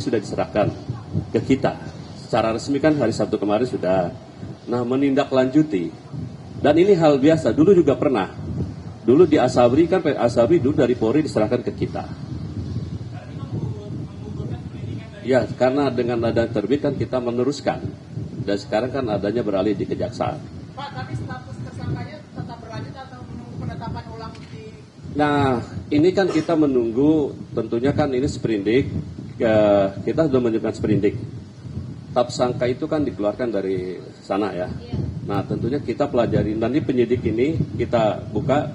sudah diserahkan ke kita. Secara resmi kan hari Sabtu kemarin sudah. Nah, menindaklanjuti. Dan ini hal biasa, dulu juga pernah. Dulu di Asabri kan, Asabri dulu dari Polri diserahkan ke kita. Ya, karena dengan adanya terbit kan kita meneruskan. Dan sekarang kan adanya beralih di Kejaksaan. Pak, tapi status tersangkanya tetap berlanjut atau menunggu penetapan ulang di... Nah, ini kan kita menunggu, tentunya kan ini sprindik, kita sudah menunjukkan sprindik. Tersangka itu kan dikeluarkan dari sana ya. Nah, tentunya kita pelajari, nanti penyidik ini kita buka,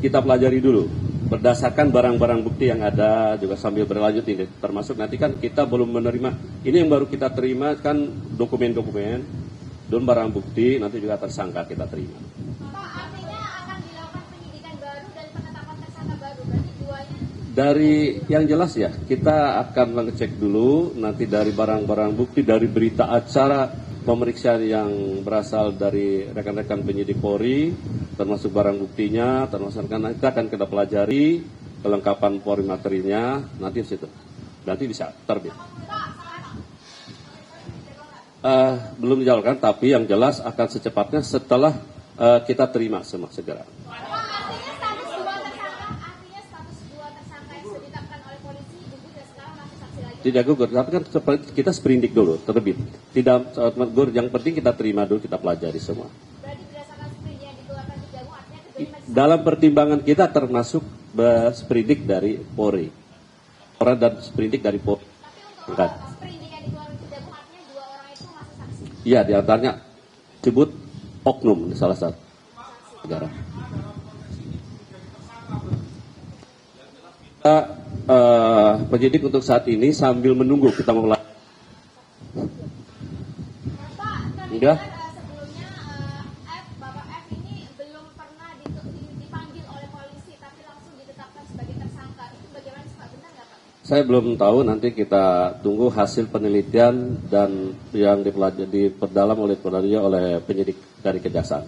kita pelajari dulu. Berdasarkan barang-barang bukti yang ada, juga sambil berlanjut ini. Termasuk nanti kan kita belum menerima, ini yang baru kita terima kan dokumen-dokumen, dan barang bukti, nanti juga tersangka kita terima. Dari yang jelas ya, kita akan mengecek dulu nanti dari barang-barang bukti, dari berita acara pemeriksaan yang berasal dari rekan-rekan penyidik Polri, termasuk barang buktinya, termasuk karena kita akan kita pelajari kelengkapan Polri materinya, nanti di situ, nanti bisa terbit. Belum dijalankan, tapi yang jelas akan secepatnya setelah kita terima semua segera. Tidak gugur, tapi kan kita sprindik dulu, terbit. Tidak gugur, yang penting kita terima dulu, kita pelajari semua. Berarti berdasarkan sprindik yang dikeluarkan Kejagung, artinya keterima dalam pertimbangan kita termasuk sprindik dari Polri. Orang dan sprindik dari Polri. Tapi untuk sprindik yang dikeluarkan Kejagung, artinya 2 orang itu masih saksi? Iya, diantaranya disebut oknum, salah satu negara. Penyidik untuk saat ini sambil menunggu kita mulai. Pak, Enggak. sebelumnya Bapak F ini belum pernah dipanggil oleh polisi, tapi langsung ditetapkan sebagai tersangka. Itu bagaimana Pak? Benar nggak Pak? Saya belum tahu, nanti kita tunggu hasil penelitian dan yang diperdalam oleh penyidik dari Kejaksaan.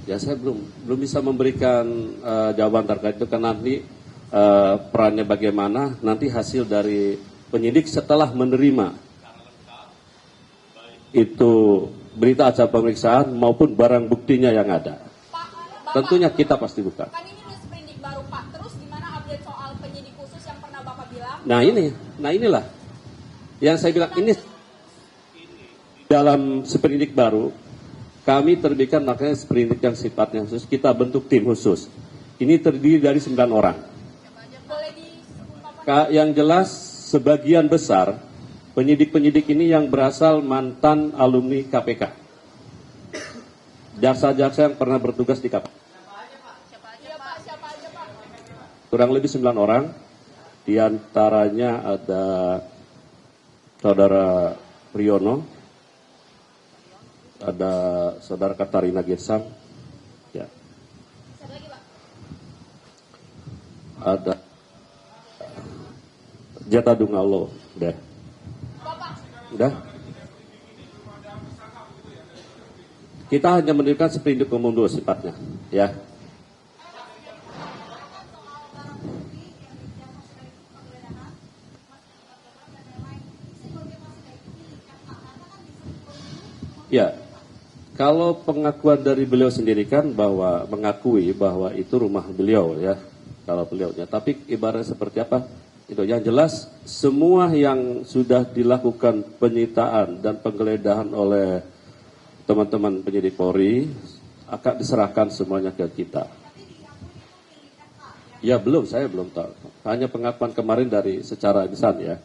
Ya, saya belum bisa memberikan jawaban terkait itu karena nanti perannya bagaimana, nanti hasil dari penyidik setelah menerima itu berita acara pemeriksaan maupun barang buktinya yang ada. Pak, Tentunya kita pasti buka. kan ini sprindik baru Pak. Terus gimana update soal penyidik khusus yang pernah Bapak bilang? Nah inilah yang saya bilang, ini dalam sprindik baru kami terbitkan, makanya sprindik yang sifatnya khusus, kita bentuk tim khusus. Ini terdiri dari 9 orang. Boleh disebut Yang jelas sebagian besar penyidik-penyidik ini yang berasal mantan alumni KPK. Jaksa-jaksa yang pernah bertugas di KPK. Siapa aja Pak? Kurang lebih 9 orang. Di antaranya ada Saudara Priyono, ada Saudara Katarina Girsang, ya. Siapa lagi Pak? Ada Jata Dungalo, udah. Bapak. Udah. Kita hanya mendirikan sprindik umum dulu sifatnya, ya. Ya, kalau pengakuan dari beliau sendiri kan bahwa mengakui bahwa itu rumah beliau ya, kalau beliaunya. Tapi ibaratnya seperti apa? Itu yang jelas semua yang sudah dilakukan penyitaan dan penggeledahan oleh teman-teman penyidik Polri akan diserahkan semuanya ke kita. Ya belum, saya belum tahu. Hanya pengakuan kemarin dari secara lisan ya.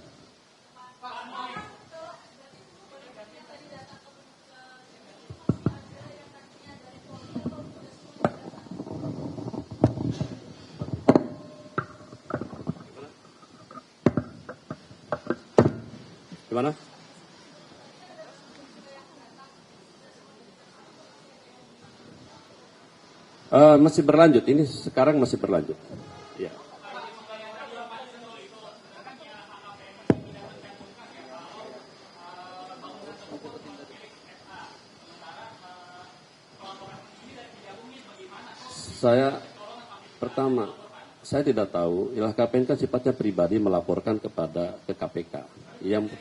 Gimana? Masih berlanjut, ini sekarang masih berlanjut. Ya. Saya pertama Saya tidak tahu, LHKPN kan sifatnya pribadi melaporkan ke KPK. Yang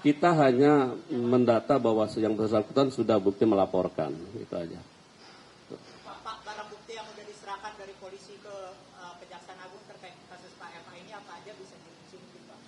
kita hanya mendata bahwa yang bersangkutan sudah bukti melaporkan, itu aja. Pak, barang bukti yang sudah diserahkan dari polisi ke Kejaksaan Agung terkait kasus Pak FA ini apa aja bisa ditunjukin, Pak?